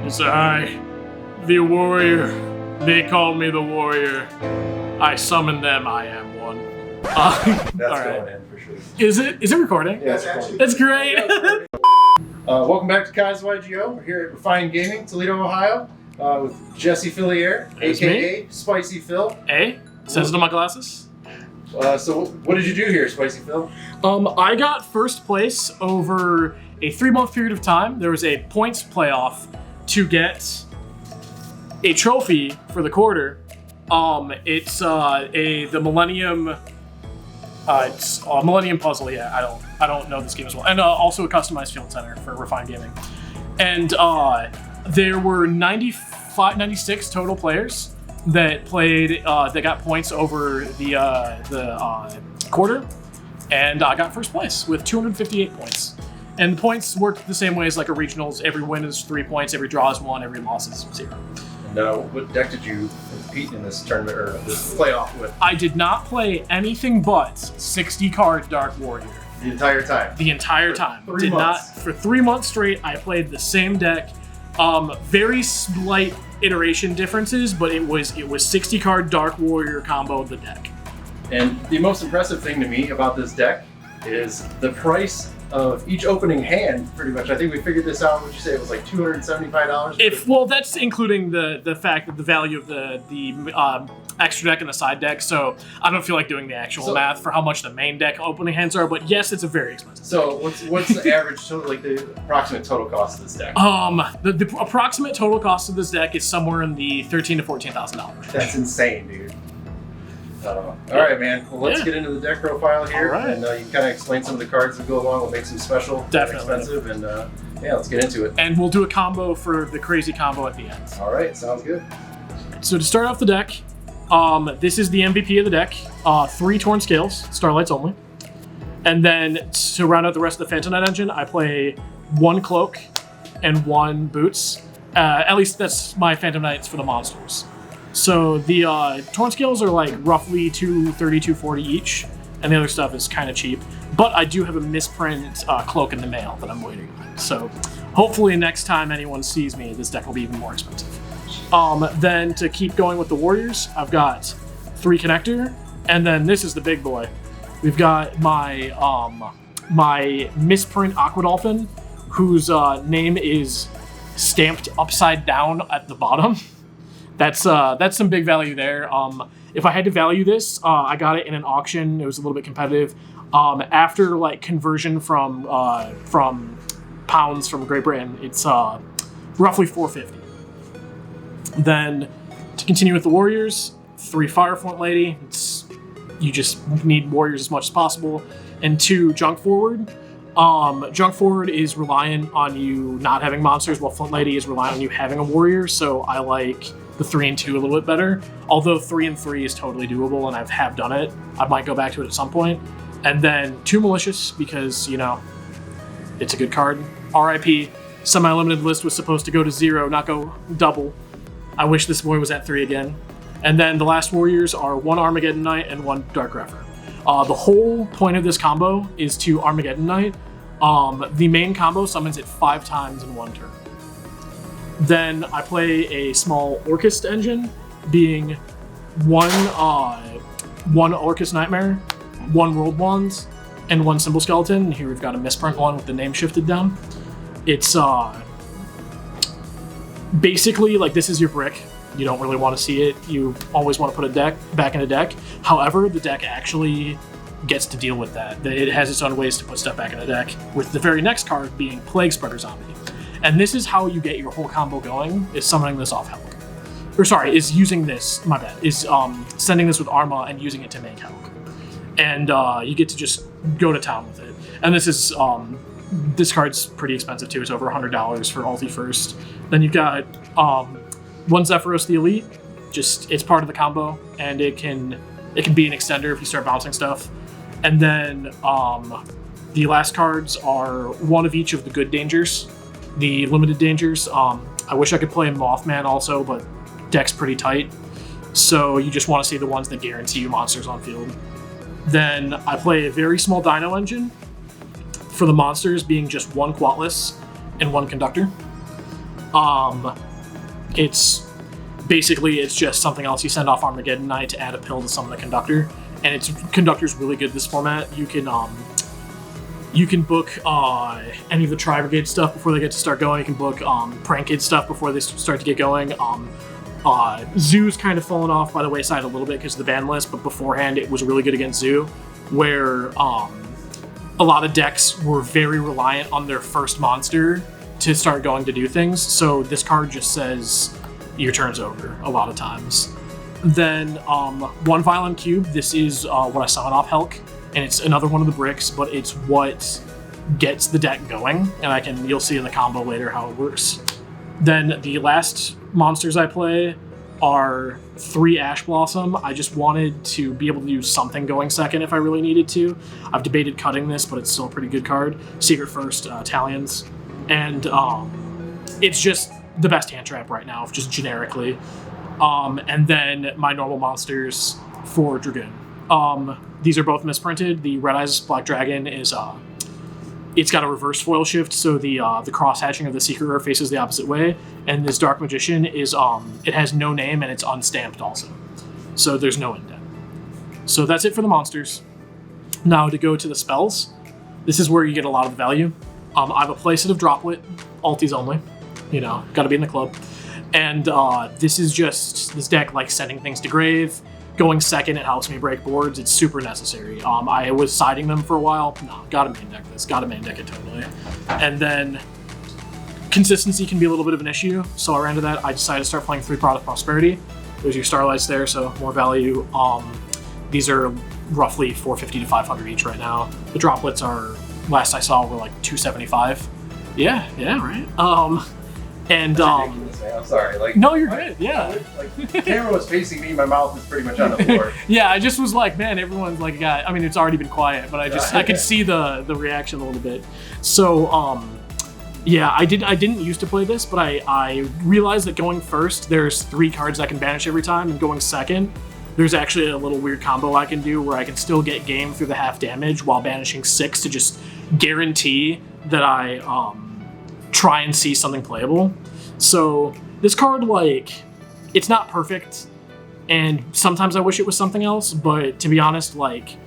It's I, the warrior. They call me the warrior. I summon them, I am one. That's right. going in for sure. Is it recording? Yeah, it's recording. That's great. Welcome back to Kai's YGO. We're here at Refined Gaming, Toledo, Ohio, with Jesse Fillier, That's aka Spicy Phil. Hey, says it on my glasses. So what did you do here, Spicy Phil? I got first place over a 3-month period of time. There was a points playoff to get a trophy for the quarter. It's the Millennium. It's a Millennium Puzzle. Yeah, I don't know this game as well, and also a customized field center for Refined Gaming. And there were 96 total players that played. That got points over the quarter, and I got first place with 258 points. And the points work the same way as like a regionals. Every win is 3 points. Every draw is 1. Every loss is 0. And what deck did you compete in this tournament or this playoff with? I did not play anything but 60-card Dark Warrior. The entire time? The entire time. For 3 months. For 3 months straight, I played the same deck. Very slight iteration differences, but it was 60-card Dark Warrior combo of the deck. And the most impressive thing to me about this deck is the price of each opening hand, pretty much. I think we figured this out. What'd you say? It was like $275? Well, that's including the fact that the value of the extra deck and the side deck, so I don't feel like doing the actual math for how much the main deck opening hands are, but yes, it's a very expensive. So what's the average total, like the approximate total cost of this deck? The approximate total cost of this deck is somewhere in the $13,000 to $14,000 range. That's insane, dude. All right, man. Well, let's get into the deck profile here, and you kind of explain some of the cards that go along, what makes them special, definitely expensive, and yeah, let's get into it. And we'll do a combo for the crazy combo at the end. All right, sounds good. So to start off the deck, this is the MVP of the deck. 3 Torn Scales, Starlights only. And then to round out the rest of the Phantom Knight engine, I play 1 Cloak and 1 Boots. At least that's my Phantom Knights for the monsters. So the Torn Scales are like roughly $230, $240 each, and the other stuff is kind of cheap. But I do have a misprint Cloak in the mail that I'm waiting on. So hopefully next time anyone sees me, this deck will be even more expensive. Then to keep going with the Warriors, I've got 3 Connector, and then this is the big boy. We've got my my misprint Aqua Dolphin, whose name is stamped upside down at the bottom. That's some big value there. If I had to value this, I got it in an auction. It was a little bit competitive. After like conversion from pounds from Great Britain, it's roughly $450. Then to continue with the Warriors, 3 Firefront Lady. You just need Warriors as much as possible, and 2 Junk Forward. Junk Forward is reliant on you not having monsters, while Flint Lady is reliant on you having a warrior, so I like the 3 and 2 a little bit better. Although 3 and 3 is totally doable, and I have done it. I might go back to it at some point. And then 2 Malicious, because, you know, it's a good card. RIP, semi-limited list was supposed to go to 0, not go double. I wish this boy was at 3 again. And then the last Warriors are 1 Armageddon Knight and 1 Dark Refer. The whole point of this combo is to Armageddon Knight. The main combo summons it 5 times in 1 turn. Then I play a small Orcust engine, being 1 Orcust Nightmare, 1 World Wands, and 1 Symbol Skeleton. And here we've got a misprint one with the name shifted down. It's basically like this is your brick. You don't really want to see it. You always want to put a deck back in a deck. However, the deck actually gets to deal with that. It has its own ways to put stuff back in the deck, with the very next card being Plague Spreader Zombie. And this is how you get your whole combo going, is summoning this off Helk. Or sorry, is using this, my bad, is sending this with Arma and using it to make Helk. And you get to just go to town with it. And this is, this card's pretty expensive too. It's over $100 for Ulti first. Then you've got 1 Zephyros the Elite, just it's part of the combo, and it can be an extender if you start bouncing stuff. And then the last cards are 1 of each of the good dangers, the limited dangers. I wish I could play Mothman also, but deck's pretty tight, so you just want to see the ones that guarantee you monsters on field. Then I play a very small Dino engine for the monsters, being just 1 Quatless and 1 Conductor. It's basically it's just something else you send off Armageddon Knight to add a pill to summon the Conductor, and its Conductor's really good this format. You can book any of the Tri-Brigade stuff before they get to start going. You can book Prank Kid stuff before they start to get going. Zoo's kind of fallen off by the wayside a little bit because of the ban list, but beforehand it was really good against Zoo, where a lot of decks were very reliant on their first monster to start going to do things. So this card just says your turn's over a lot of times. Then one Violent Cube. This is what I summon off Helk, and it's another one of the bricks, but it's what gets the deck going, and you'll see in the combo later how it works. Then the last monsters I play are 3 Ash Blossom. I just wanted to be able to do something going second if I really needed to. I've debated cutting this, but it's still a pretty good card. Secret First, Italians. And it's just the best hand trap right now, just generically. And then my normal monsters for Dragoon. These are both misprinted. The Red Eyes Black Dragon is it's got a reverse foil shift, so the cross hatching of the Secret Rare faces the opposite way. And this Dark Magician is it has no name and it's unstamped also, so there's no indent. So that's it for the monsters. Now to go to the spells, this is where you get a lot of the value. I have a playset of Droplet, alties only. You know, got to be in the club. And this is just this deck like sending things to grave. Going second, it helps me break boards. It's super necessary. I was siding them for a while. No, gotta main deck this. Gotta main deck it totally. And then consistency can be a little bit of an issue. So I ran to that. I decided to start playing 3 Product Prosperity. There's your Starlights there, so more value. These are roughly 450 to 500 each right now. The droplets are, last I saw, were like 275. Yeah, right. And I'm sorry. Like, no, you're good. Yeah. The camera was facing me. My mouth is pretty much on the floor. Yeah, I just was like, man, everyone's like, I mean, it's already been quiet, but I could see the reaction a little bit. So, yeah, I didn't used to play this, but I realized that going first, there's 3 cards I can banish every time, and going second, there's actually a little weird combo I can do where I can still get game through the half damage while banishing 6 to just guarantee that I try and see something playable. So this card, like, it's not perfect, and sometimes I wish it was something else, but to be honest, like,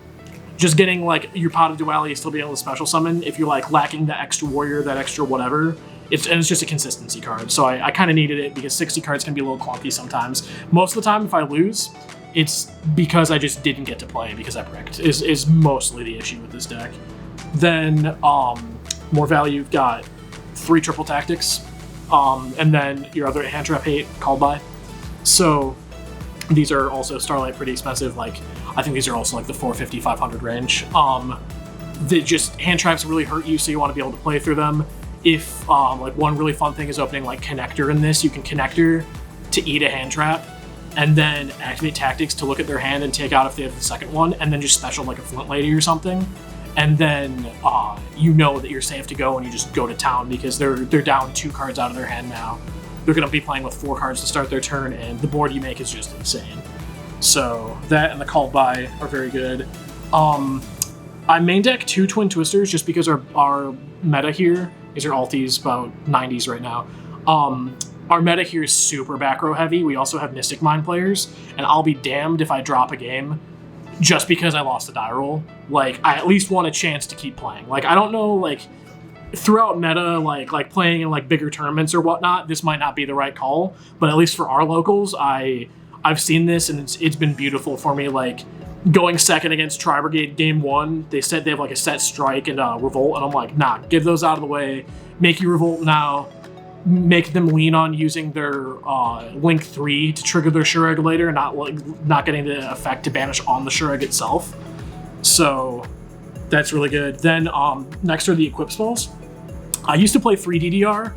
just getting like your Pot of Duality, still being able to special summon if you're like lacking the extra warrior, that extra whatever, it's just a consistency card. So I kind of needed it because 60 cards can be a little clunky sometimes. Most of the time if I lose, it's because I just didn't get to play because I bricked, is mostly the issue with this deck. Then more value, you've got 3 triple tactics, and then your other hand trap hate, called by. So these are also Starlight, pretty expensive. Like, I think these are also like the 450, 500 range. They just, hand traps really hurt you, so you want to be able to play through them. If like one really fun thing is opening like Connector in this, you can Connector to eat a hand trap, and then activate tactics to look at their hand and take out if they have the second one, and then just special like a Flint Lady or something. And then you know that you're safe to go and you just go to town because they're down 2 cards out of their hand now. They're going to be playing with 4 cards to start their turn, and the board you make is just insane. So that and the Called By are very good. I main deck 2 Twin Twisters just because our meta here, these are alties, about 90s right now. Our meta here is super back row heavy. We also have Mystic Mind players, and I'll be damned if I drop a game just because I lost a die roll. Like, I at least want a chance to keep playing. Like, I don't know, like, throughout meta, like playing in like bigger tournaments or whatnot, this might not be the right call, but at least for our locals, I've seen this and it's been beautiful for me. Like, going second against Tri-Brigade game 1, they said they have like a set strike and revolt, and I'm like, nah, give those out of the way, make you revolt now, make them lean on using their Link 3 to trigger their Shurag later, not getting the effect to banish on the Shurag itself. So that's really good. Then next are the equip spells. I used to play 3 DDR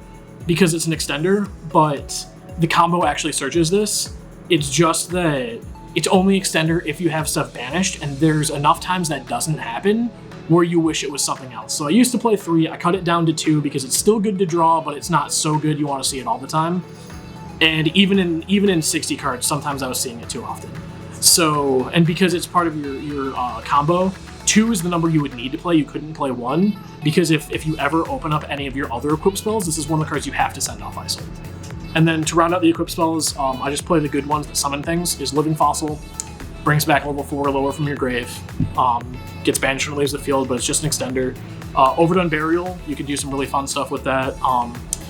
because it's an extender, but the combo actually searches this. It's just that it's only extender if you have stuff banished, and there's enough times that doesn't happen where you wish it was something else. So I used to play 3, I cut it down to 2 because it's still good to draw, but it's not so good you want to see it all the time. And even in 60 cards, sometimes I was seeing it too often. So, and because it's part of your combo, 2 is the number you would need to play. You couldn't play 1, because if you ever open up any of your other equip spells, this is one of the cards you have to send off ISO. And then to round out the equip spells, I just play the good ones that summon things, is Living Fossil, brings back level 4 or lower from your grave, gets banished when it leaves the field, but it's just an extender. Overdone Burial, you can do some really fun stuff with that,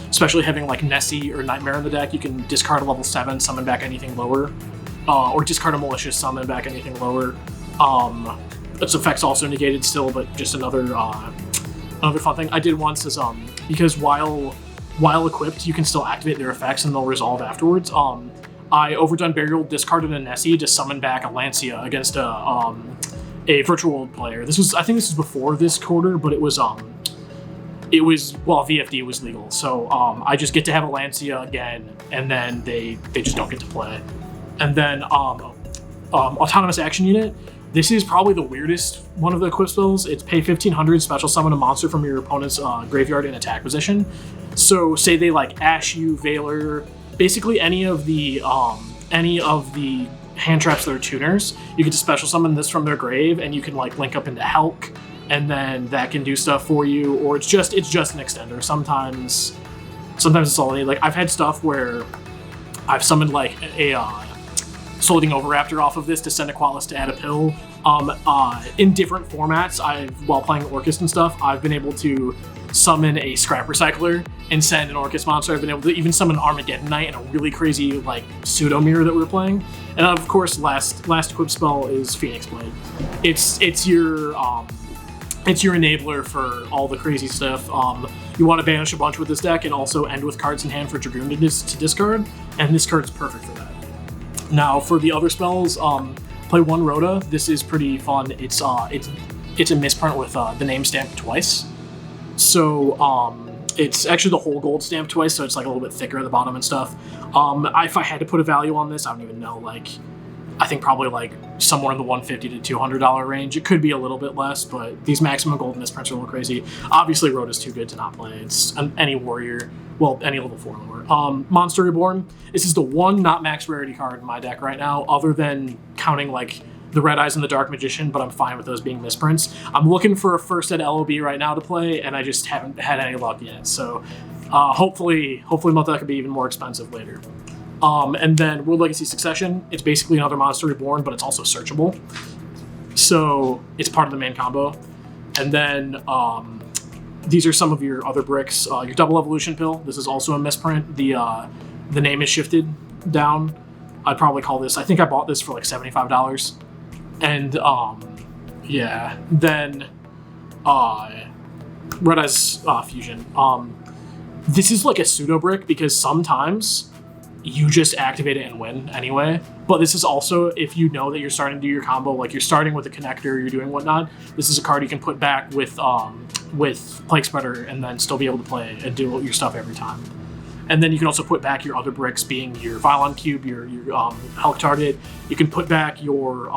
especially having like Nessie or Nightmare in the deck. You can discard a level 7, summon back anything lower, or discard a Malicious, summon back anything lower. Its effect's also negated still, but just another fun thing I did once is because while equipped, you can still activate their effects and they'll resolve afterwards. I Overdone Burial, discarded a Nessie to summon back a Lancia against a virtual player. I think this was before this quarter, but it was VFD was legal, so I just get to have a Lancia again, and then they just don't get to play. And then Autonomous Action Unit. This is probably the weirdest one of the equip spells. It's pay 1,500, special summon a monster from your opponent's graveyard in attack position. So say they like Ash you, Veiler, basically any of the hand traps that are tuners, you get to special summon this from their grave, and you can like link up into Helk, and then that can do stuff for you, or it's just an extender. Sometimes it's all they need. Like I've had stuff where I've summoned like a Soliding Overraptor off of this to send a Qualis to add a pill. In different formats, while playing Orcust and stuff, I've been able to summon a Scrap Recycler and send an Orcust monster. I've been able to even summon Armageddon Knight in a really crazy like pseudo mirror that we were playing. And of course, last equip spell is Phoenix Blade. It's your enabler for all the crazy stuff. You want to banish a bunch with this deck and also end with cards in hand for Dragoon to discard, and this card's perfect for that. Now, for the other spells, play 1 Rhoda. This is pretty fun. It's a misprint with the name stamped twice. So it's actually the whole gold stamped twice, so it's like a little bit thicker at the bottom and stuff. If I had to put a value on this, I don't even know. Like, I think probably like somewhere in the $150 to $200 range. It could be a little bit less, but these maximum gold misprints are a little crazy. Obviously, Rhoda's too good to not play. It's any warrior, well, any level 4 lower. Monster Reborn. This is the one not max rarity card in my deck right now, other than counting like the Red Eyes and the Dark Magician, but I'm fine with those being misprints. I'm looking for a first ed LOB right now to play, and I just haven't had any luck yet. So hopefully my deck will be even more expensive later. And then World Legacy Succession. It's basically another Monster Reborn, but it's also searchable. So it's part of the main combo. And then these are some of your other bricks. Your Double Evolution Pill. This is also a misprint. The name is shifted down. I'd probably call this, I think I bought this for like $75. And yeah. Then Red Eyes Fusion. This is like a pseudo brick because sometimes you just activate it and win anyway. But this is also, if you know that you're starting to do your combo, like you're starting with a connector, you're doing whatnot, this is a card you can put back with Plague Spreader and then still be able to play and do your stuff every time. And then you can also put back your other bricks, being your Vylon Cube, your Hulk Target. You can put back your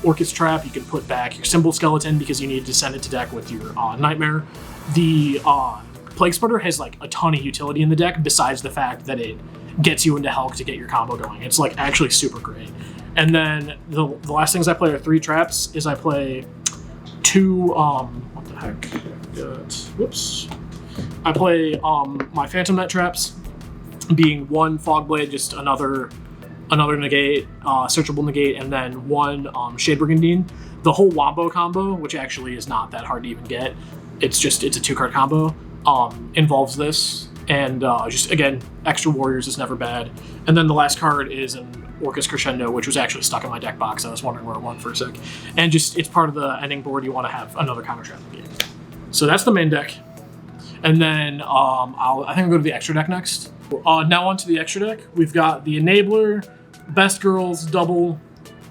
Orcust Trap. You can put back your Symbol Skeleton because you need to send it to deck with your Nightmare. The Plague Spreader has like a ton of utility in the deck besides the fact that it gets you into Hulk to get your combo going. It's like actually super great. And then the last things I play are 3 traps. I play 2 what the heck? Whoops. I play my Phantom Net traps, being 1 Fog Blade, just another negate, searchable negate, and then 1 Shade Brigandine. The whole Wombo combo, which actually is not that hard to even get, it's a 2-card combo, involves this. And just, again, extra warriors is never bad. And then the last card is an Orcust Crescendo, which was actually stuck in my deck box. I was wondering where it went for a sec. And just, it's part of the ending board. You want to have another counter trap in the game. So that's the main deck. And then I think I'll go to the extra deck next. Now on to the extra deck. We've got the Enabler, Best Girls, Double.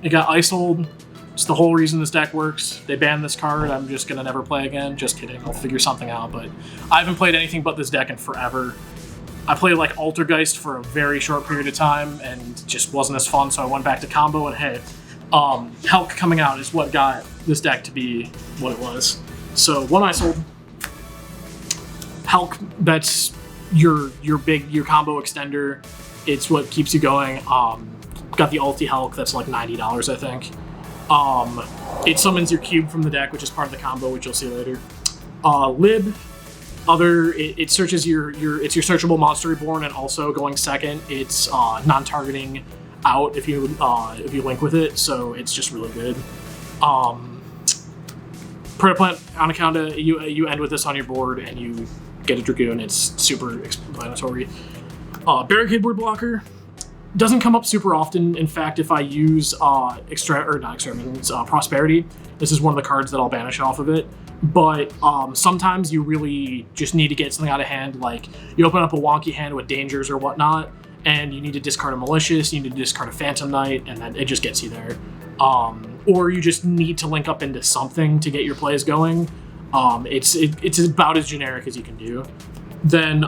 You got Icehold. It's the whole reason this deck works. They banned this card. I'm just gonna never play again. Just kidding. I'll figure something out. But I haven't played anything but this deck in forever. I played like Altergeist for a very short period of time and just wasn't as fun. So I went back to combo and hey, Helk coming out is what got this deck to be what it was. So 1 Icehold. Helk, that's your combo extender. It's what keeps you going. Got the ulti Helk, that's like $90, I think. It summons your cube from the deck, which is part of the combo, which you'll see later. Lib, it searches it's your searchable monster reborn, and also going second, it's non-targeting out if you link with it, so it's just really good. Predaplant on account of you end with this on your board and you get a Dragoon. It's super explanatory. Barricade board blocker doesn't come up super often. In fact, if I use Prosperity, this is one of the cards that I'll banish off of it. But sometimes you really just need to get something out of hand, like you open up a wonky hand with dangers or whatnot, and you need to discard a Malicious, you need to discard a Phantom Knight, and then it just gets you there. Or you just need to link up into something to get your plays going. It's about as generic as you can do. Then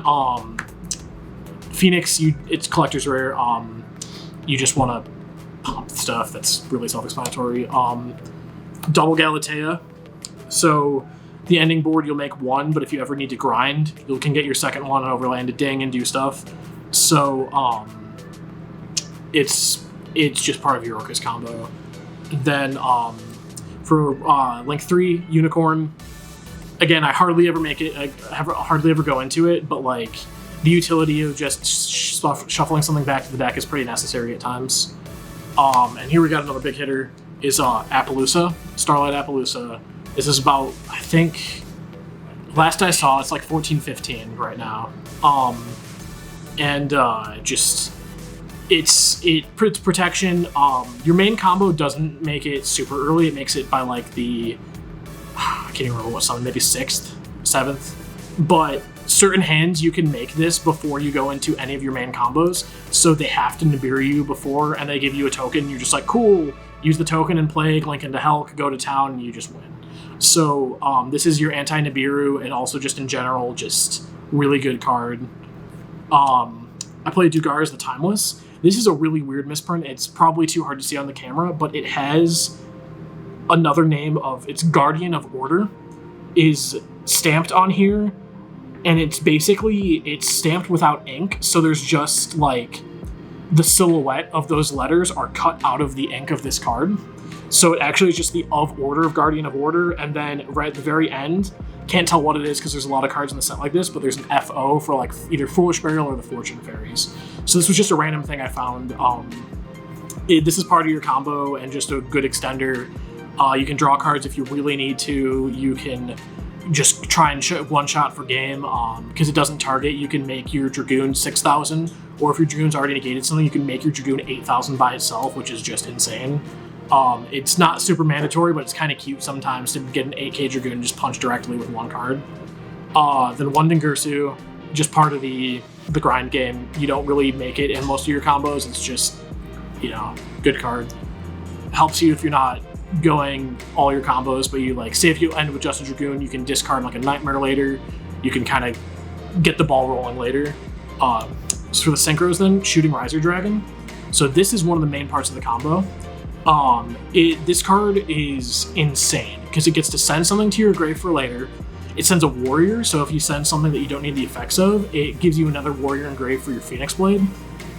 Phoenix, it's collector's rare. You just want to pop stuff that's really self-explanatory. Double Galatea. So the ending board, you'll make one, but if you ever need to grind, you can get your second one and overlay into Ding and do stuff. So it's just part of your Orcus combo. Then for Link 3, Unicorn, again, I hardly ever make it, I hardly ever go into it, but like the utility of just shuffling something back to the deck is pretty necessary at times. And here we got another big hitter, is Appaloosa, Starlight Appaloosa. This is about, I think, last I saw, it's like 14-15 right now. It's protection. Your main combo doesn't make it super early. It makes it by like I can't even remember what summon, maybe 6th, 7th. But certain hands you can make this before you go into any of your main combos. So they have to Nibiru you before, and they give you a token. You're just like, cool, use the token and Plague, link into Helk, go to town, and you just win. So this is your anti-Nibiru, and also just in general, just really good card. I played Dugar's the Timeless. This is a really weird misprint. It's probably too hard to see on the camera, but it has another name of, it's Guardian of Order is stamped on here, and it's stamped without ink, so there's just like the silhouette of those letters are cut out of the ink of this card. So it actually is just the of order of Guardian of Order, and then right at the very end, can't tell what it is because there's a lot of cards in the set like this, but there's an FO for like either Foolish Burial or the Fortune Fairies. So this was just a random thing I found. This is part of your combo and just a good extender. You can draw cards if you really need to. You can just try and one shot for game because it doesn't target. You can make your Dragoon 6,000, or if your Dragoon's already negated something, you can make your Dragoon 8,000 by itself, which is just insane. It's not super mandatory, but it's kind of cute sometimes to get an 8k Dragoon and just punch directly with one card. Then Wundengursu, just part of the grind game. You don't really make it in most of your combos. It's just, good card. Helps you if you're not going all your combos, but you like, say if you end with just a Dragoon, you can discard like a Nightmare later. You can kind of get the ball rolling later. So for the synchros then, Shooting Riser Dragon. So this is one of the main parts of the combo. This card is insane because it gets to send something to your grave for later. It sends a warrior, so if you send something that you don't need the effects of, it gives you another warrior in grave for your Phoenix Blade.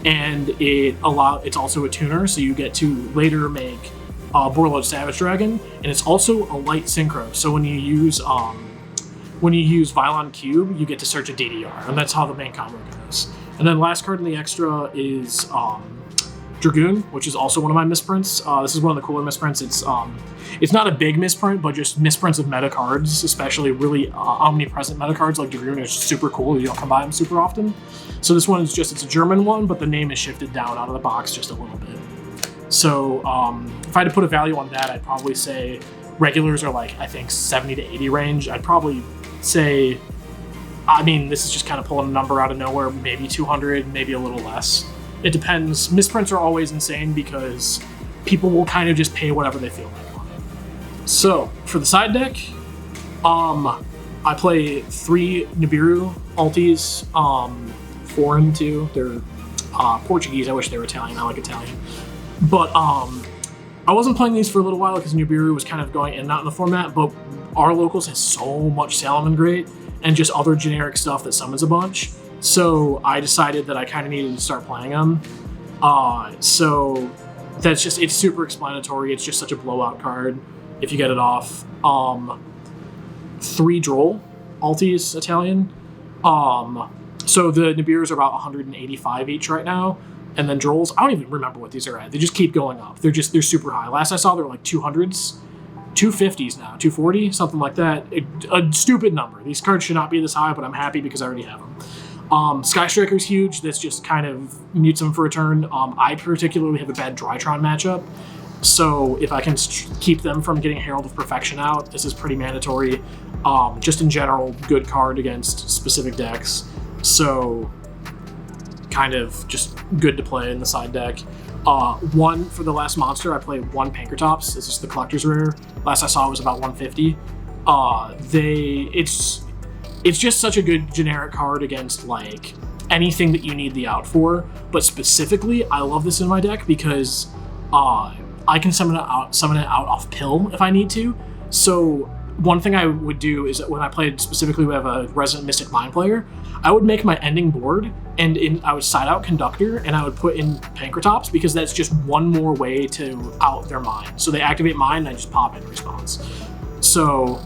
And it's also a tuner, so you get to later make Borreload Savage Dragon, and it's also a light synchro. So when you use Vylon Cube, you get to search a DDR, and that's how the main combo goes. And then last card in the extra is Dragoon, which is also one of my misprints. This is one of the cooler misprints. It's not a big misprint, but just misprints of meta cards, especially really omnipresent meta cards like Dragoon, are super cool. You don't come by them super often. So this one is it's a German one, but the name is shifted down out of the box just a little bit. So if I had to put a value on that, I'd probably say regulars are like, I think 70 to 80 range. I'd probably say, this is just kind of pulling a number out of nowhere, maybe 200, maybe a little less. It depends. Misprints are always insane because people will kind of just pay whatever they feel like on it. So for the side deck, I play 3 Nibiru alties, foreign too. They're Portuguese. I wish they were Italian. I like Italian. But I wasn't playing these for a little while because Nibiru was kind of going in and out in the format, but our locals has so much Salaman Great and just other generic stuff that summons a bunch. So I decided that I kind of needed to start playing them. So that's it's super explanatory. It's just such a blowout card. if you get it off. 3 Droll Altis Italian. So the Nibiru's are about 185 each right now. And then Drolls, I don't even remember what these are at. They just keep going up. They're super high. Last I saw, they were like 200s, 250s now, 240, something like that. A stupid number. These cards should not be this high, but I'm happy because I already have them. Sky Striker's huge. This just kind of mutes them for a turn. I particularly have a bad Drytron matchup. So if I can keep them from getting Herald of Perfection out, this is pretty mandatory. Just in general, good card against specific decks. So kind of just good to play in the side deck. One for the last monster, I played 1 Pankratops. This is the collector's rare. Last I saw it was about 150. It's just such a good generic card against like anything that you need the out for. But specifically, I love this in my deck because I can summon it out off pill if I need to. So one thing I would do is that when I played specifically with a Resident Mystic Mind player, I would make my ending board and I would side out Conductor and I would put in Pankratops because that's just one more way to out their mind. So they activate mine and I just pop in response. So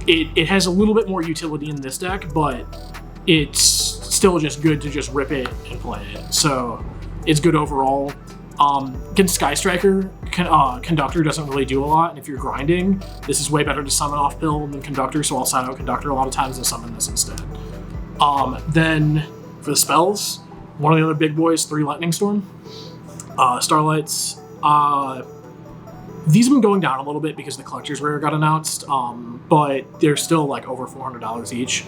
it has a little bit more utility in this deck, but it's still just good to just rip it and play it. So it's good overall. Against Sky Striker, Conductor doesn't really do a lot, and if you're grinding, this is way better to summon off pill than Conductor, so I'll side out Conductor a lot of times and summon this instead. Then for the spells, one of the other big boys, 3 Lightning Storm, Starlights. These have been going down a little bit because the collector's rare got announced, but they're still like over $400 each.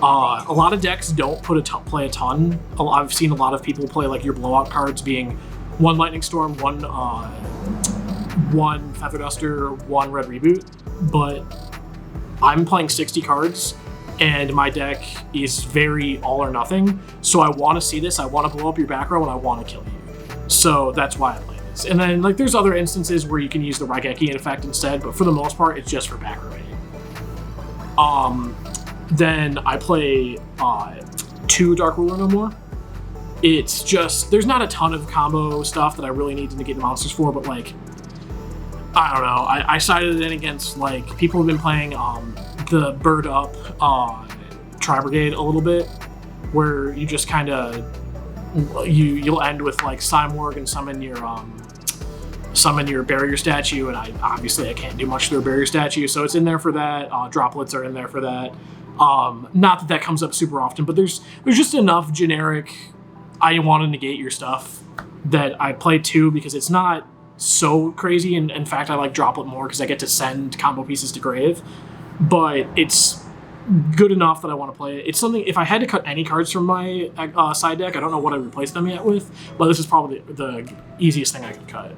A lot of decks don't play a ton. I've seen a lot of people play like your blowout cards being 1 Lightning Storm, 1 Feather Duster, 1 Red Reboot, but I'm playing 60 cards and my deck is very all or nothing. So I want to see this, I want to blow up your back row, and I want to kill you. So that's why I play this. And then like there's other instances where you can use the Raigeki effect instead, but for the most part, it's just for back row hitting. Then I play 2 Dark Ruler No More. It's just, there's not a ton of combo stuff that I really need to negate the monsters for, but like, I don't know. I sided in against like, people have been playing the Bird Up Tri Brigade a little bit, where you just kind of, you'll end with like Simorg and summon your barrier statue, and I can't do much to their barrier statue, so it's in there for that. Droplets are in there for that. Not that comes up super often, but there's just enough generic I want to negate your stuff that I play 2 because it's not so crazy, and in fact I like Droplet more because I get to send combo pieces to grave, but it's good enough that I want to play it. It's something, if I had to cut any cards from my side deck, I don't know what I'd replace them yet with, but this is probably the easiest thing I could cut.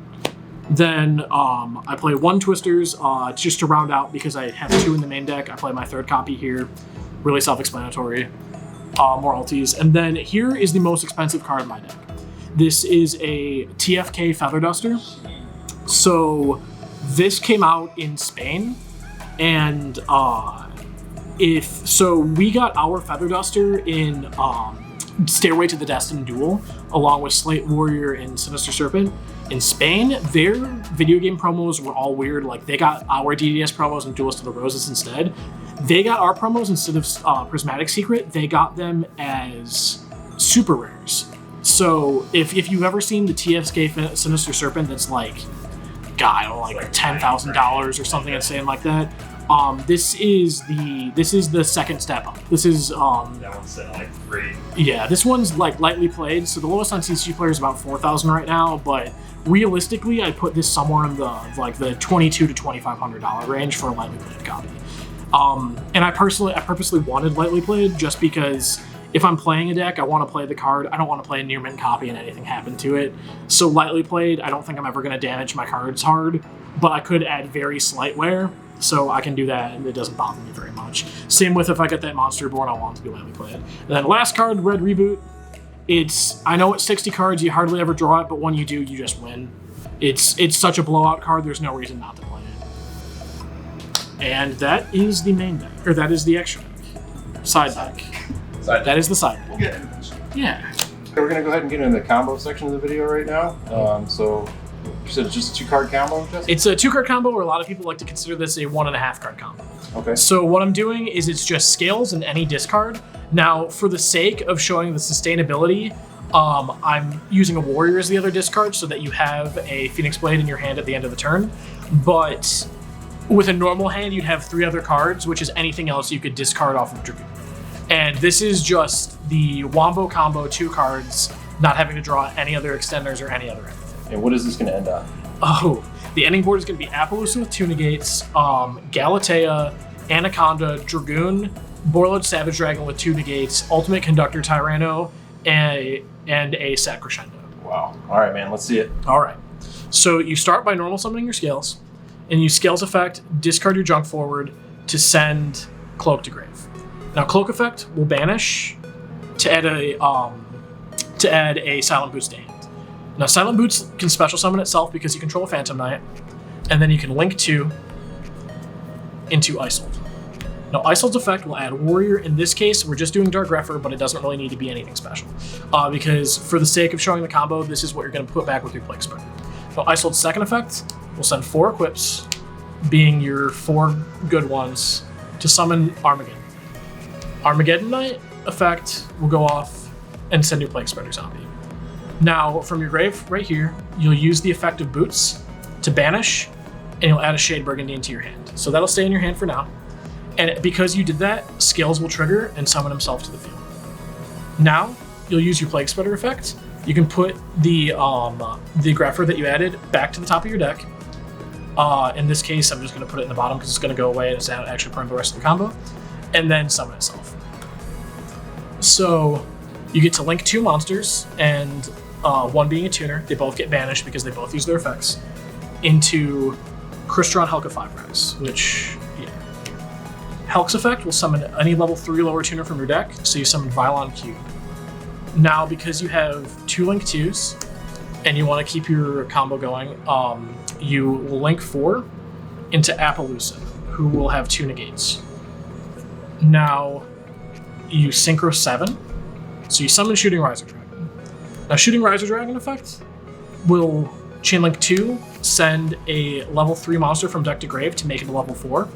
Then I play 1 Twisters just to round out because I have 2 in the main deck. I play my 3rd copy here, really self-explanatory. More alties. And then here is the most expensive card in my deck. This is a TFK Feather Duster. So this came out in Spain, and we got our Feather Duster in Stairway to the Destined Duel, along with Slate Warrior and Sinister Serpent. In Spain, their video game promos were all weird. Like, they got our DDS promos and Duelist of the Roses instead. They got our promos instead of Prismatic Secret. They got them as super rares. So if you've ever seen the TFK Sinister Serpent that's like, God, I don't know, like $10,000 or something insane like that. This is the second step up. This is that one's set like 3. Yeah, this one's like lightly played. So the lowest on CCG player is about 4,000 right now, but realistically, I put this somewhere in the $2,200 to $2,500 range for a lightly played copy. And I purposely wanted lightly played just because if I'm playing a deck, I want to play the card. I don't want to play a near mint copy and anything happen to it. So lightly played, I don't think I'm ever going to damage my cards hard, but I could add very slight wear, so I can do that and it doesn't bother me very much. Same with if I get that monster board, I want it to be lightly played. And then last card, Red Reboot. I know it's 60 cards, you hardly ever draw it, but when you do, you just win. It's such a blowout card, there's no reason not to play it. And that is the main deck, or that is the extra deck. Side deck. That is the side deck. We'll get into it. Yeah. We're going to go ahead and get into the combo section of the video right now. So You said it's just a 2-card combo, Jesse? It's a 2-card combo, or a lot of people like to consider this a 1.5 card combo. Okay. So what I'm doing is it's just scales and any discard. Now, for the sake of showing the sustainability, I'm using a warrior as the other discard so that you have a Phoenix Blade in your hand at the end of the turn. But with a normal hand, you'd have 3 other cards, which is anything else you could discard off of Dragoon. And this is just the Wombo combo 2 cards, not having to draw any other extenders or any other anything. And what is this going to end on? Oh, the ending board is going to be Appaloosa with 2 negates, Galatea, Anaconda, Dragoon, Borlud Savage Dragon with 2 negates, Ultimate Conductor Tyranno, and a Set Crescendo. Wow. All right, man. Let's see it. All right. So you start by normal summoning your scales, and use scales effect, discard your junk forward to send Cloak to grave. Now Cloak effect will banish to add a Silent Boots to hand. Now Silent Boots can special summon itself because you control a Phantom Knight, and then you can link 2 into Isold. Now Isold's effect will add Warrior. In this case, we're just doing Dark Grepher, but it doesn't really need to be anything special. Because for the sake of showing the combo, this is what you're going to put back with your Plague Spreader. Now Isold's second effect will send 4 equips, being your 4 good ones, to summon Armageddon. Armageddon Knight effect will go off and send your Plague Spreader zombie. Now, from your grave right here, you'll use the effect of Boots to banish, and you'll add a Shade Burgundy into your hand. So that'll stay in your hand for now. And because you did that, Scales will trigger and summon himself to the field. Now, you'll use your Plague Spreader effect. You can put the Grepher that you added back to the top of your deck. In this case, I'm just going to put it in the bottom because it's going to go away and it's not actually part of the rest of the combo. And then summon itself. So you get to link 2 monsters, and one being a tuner. They both get banished because they both use their effects into Crystron Helka 5-Rise, which, yeah. Helk's effect will summon any level 3 lower tuner from your deck, so you summon Vylon Cube. Now, because you have 2 link 2s, and you want to keep your combo going, you will link 4 into Appaloosa, who will have 2 negates. Now, you synchro 7, so you summon Shooting Riser Dragon. Now, Shooting Riser Dragon effect will Chainlink 2, send a level 3 monster from deck to grave to make it a level 4,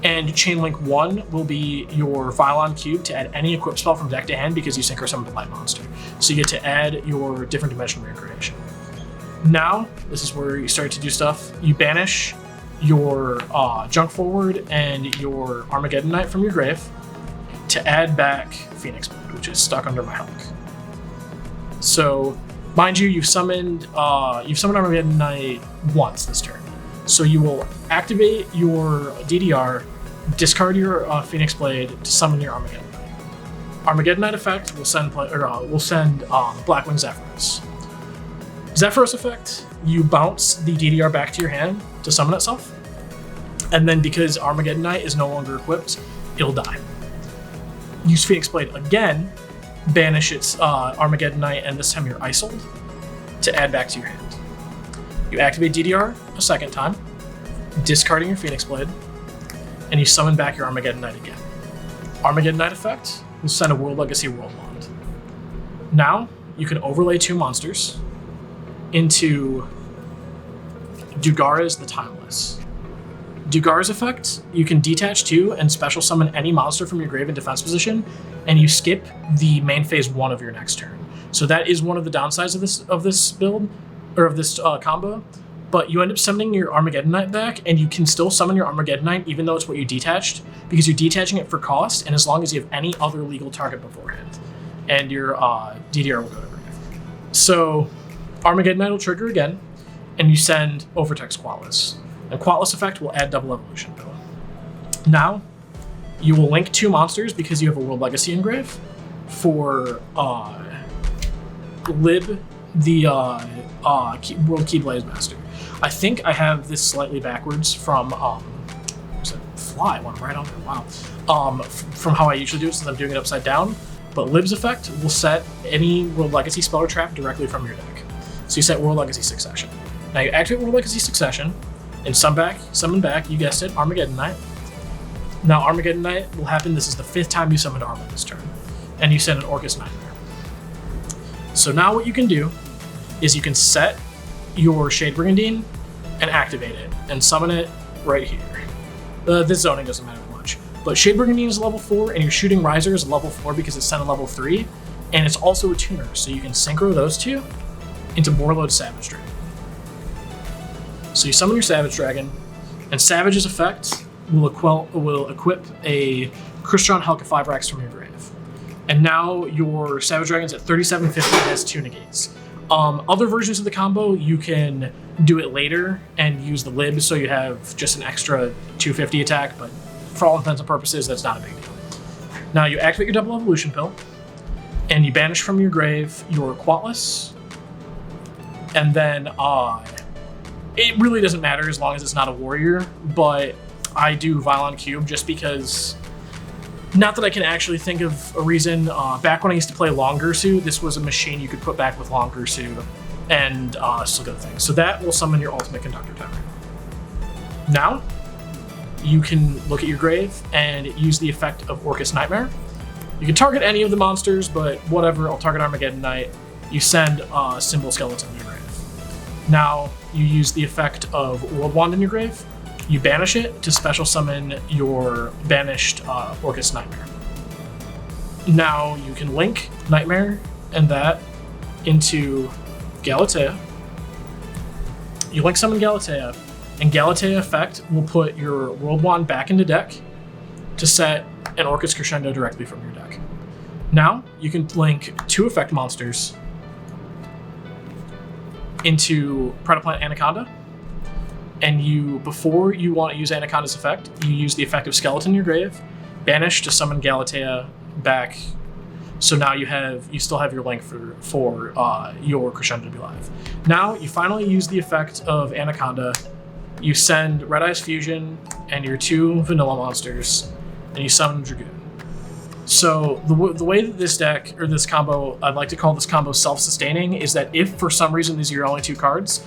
and Chainlink 1 will be your Vylon Cube to add any equip spell from deck to hand because you synchro summon a light monster. So you get to add your different dimension reincarnation. Now, this is where you start to do stuff. You banish your Junk Forward and your Armageddon Knight from your grave to add back Phoenix Blade, which is stuck under my Hulk. So, mind you, you've summoned Armageddon Knight once this turn. So you will activate your DDR, discard your Phoenix Blade to summon your Armageddon Knight. Armageddon Knight effect will send Blackwing Zephyros. Zephyros effect, you bounce the DDR back to your hand to summon itself, and then because Armageddon Knight is no longer equipped, it'll die. Use Phoenix Blade again, banish its Armageddon Knight, and this time your Isold, to add back to your hand. You activate DDR a second time, discarding your Phoenix Blade, and you summon back your Armageddon Knight again. Armageddon Knight effect will send a World Legacy World Wand. Now, you can overlay 2 monsters into Dugara's the Timeless. Dugara's effect, you can detach 2 and special summon any monster from your grave in defense position, and you skip the main phase 1 of your next turn. So that is one of the downsides of this build, or of this combo, but you end up summoning your Armageddon Knight back, and you can still summon your Armageddon Knight even though it's what you detached, because you're detaching it for cost, and as long as you have any other legal target beforehand, and your DDR will go to grave. So Armageddon Knight will trigger again, and you send Overtex Qualis. And Qualis effect will add double evolution. Now, you will link 2 monsters because you have a World Legacy engrave for Lib, the World Keyblade Master. I think I have this slightly backwards from Fly, one right on there, wow. From how I usually do it, since I'm doing it upside down. But Lib's effect will set any World Legacy spell or trap directly from your deck. So you set World Legacy Succession. Now you activate World Legacy Succession, and summon back, you guessed it, Armageddon Knight. Now Armageddon Knight will happen, this is the 5th time you summoned Arma this turn, and you send an Orcus Nightmare. So now what you can do is you can set your Shade Brigandine and activate it and summon it right here. This zoning doesn't matter much, but Shade Brigandine is level 4 and your Shooting Riser is level 4 because it's set at level 3, and it's also a tuner, so you can synchro those two into Warlord Savage Dragon. So you summon your Savage Dragon, and Savage's effect will equip a Crystron Helka 5-Rax from your grave. And now your Savage Dragon's at 3750 and has 2 negates. Other versions of the combo, you can do it later and use the lib, so you have just an extra 250 attack, but for all intents and purposes, that's not a big deal. Now you activate your Double Evolution Pill, and you banish from your grave your Quatless, and then it really doesn't matter as long as it's not a warrior, but I do Violon Cube just because, not that I can actually think of a reason. Back when I used to play Longursu, this was a machine you could put back with Longursu and still get things. So that will summon your Ultimate Conductor Tower. Now, you can look at your grave and use the effect of Orcus Nightmare. You can target any of the monsters, but whatever, I'll target Armageddon Knight. You send a Symbol Skeleton in your grave. Now, you use the effect of World Wand in your grave. You banish it to special summon your banished Orcus Nightmare. Now you can link Nightmare and that into Galatea. You link summon Galatea, and Galatea effect will put your World Wand back into deck to set an Orcus Crescendo directly from your deck. Now you can link 2 effect monsters into Predaplant Anaconda. And you, before you want to use Anaconda's effect, you use the effect of Skeleton in your grave, banish to summon Galatea back. So now you still have your link for your Crescendo to be live. Now you finally use the effect of Anaconda. You send Red Eyes Fusion and your 2 vanilla monsters, and you summon Dragoon. So the way that this deck, or this combo, I'd like to call this combo self-sustaining, is that if for some reason these are your only 2 cards,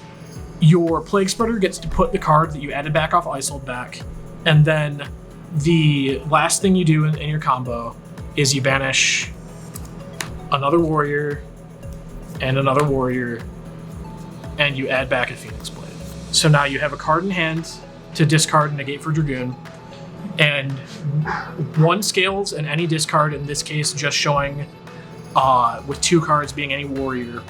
your Plague Spreader gets to put the card that you added back off Icehold back, and then the last thing you do in your combo is you banish another warrior and another warrior, and you add back a Phoenix Blade. So now you have a card in hand to discard and negate for Dragoon, and 1 scales and any discard, in this case just showing with 2 cards being any warrior,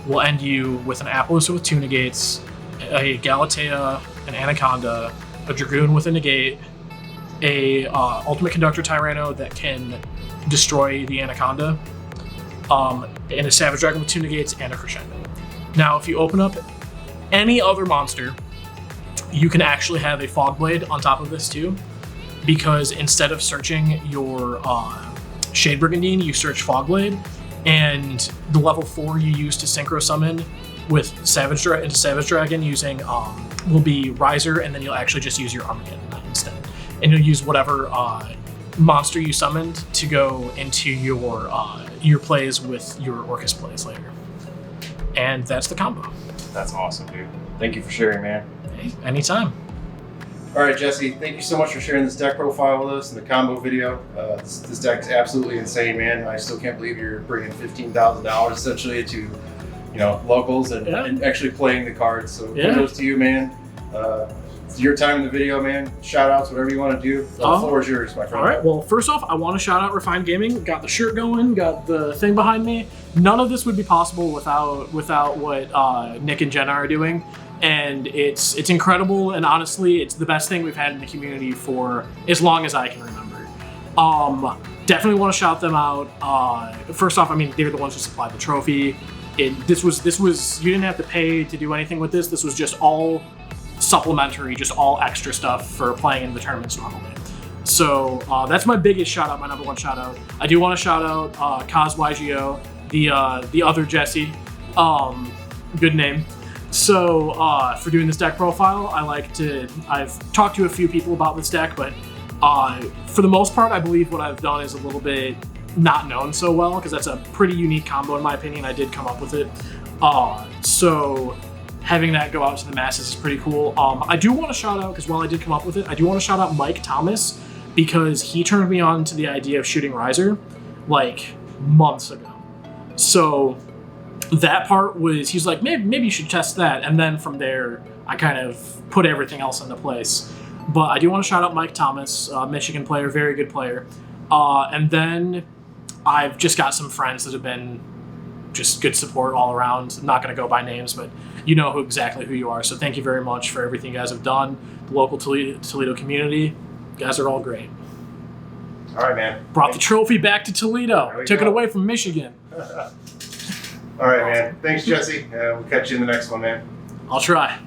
will end you with an Appaloosa with 2 negates, a Galatea, an Anaconda, a Dragoon with a negate, a Ultimate Conductor Tyranno that can destroy the Anaconda, and a Savage Dragon with 2 negates and a Crescendo. Now, if you open up any other monster, you can actually have a Fog Blade on top of this too, because instead of searching your Shade Brigandine, you search Fog Blade, and the level 4 you use to synchro summon with Savage Dragon using will be Riser, and then you'll actually just use your Armageddon Knight instead. And you'll use whatever monster you summoned to go into your plays with your Orcus plays later. And that's the combo. That's awesome, dude. Thank you for sharing, man. Hey, anytime. All right, Jesse, thank you so much for sharing this deck profile with us and the combo video. This deck's absolutely insane, man. I still can't believe you're bringing $15,000 essentially to, locals and actually playing the cards. So kudos to you, man. It's your time in the video, man. Shout outs, whatever you want to do. The floor is yours, my friend. All right, well, first off, I want to shout out Refined Gaming. Got the shirt going, got the thing behind me. None of this would be possible without what Nick and Jenna are doing. And it's incredible, and honestly, it's the best thing we've had in the community for as long as I can remember. Definitely want to shout them out. First off, they were the ones who supplied the trophy. This was you didn't have to pay to do anything with this. This was just all supplementary, just all extra stuff for playing in the tournaments normally. So that's my biggest shout out, my number 1 shout out. I do want to shout out yugioh, the other Jesse. Good name. So for doing this deck profile, I've talked to a few people about this deck, but for the most part, I believe what I've done is a little bit not known so well, because that's a pretty unique combo in my opinion. I did come up with it. So having that go out to the masses is pretty cool. I do want to shout out, because while I did come up with it, I do want to shout out Mike Thomas, because he turned me on to the idea of shooting Riser like months ago. So that part was, he's like, maybe you should test that. And then from there, I kind of put everything else into place. But I do want to shout out Mike Thomas, Michigan player, very good player. And then I've just got some friends that have been just good support all around. I'm not going to go by names, but you know exactly who you are. So thank you very much for everything you guys have done. The local Toledo community, you guys are all great. All right, man. Brought the trophy back to Toledo. Took it go. away from Michigan. All right, man. Thanks, Jesse. We'll catch you in the next one, man. I'll try.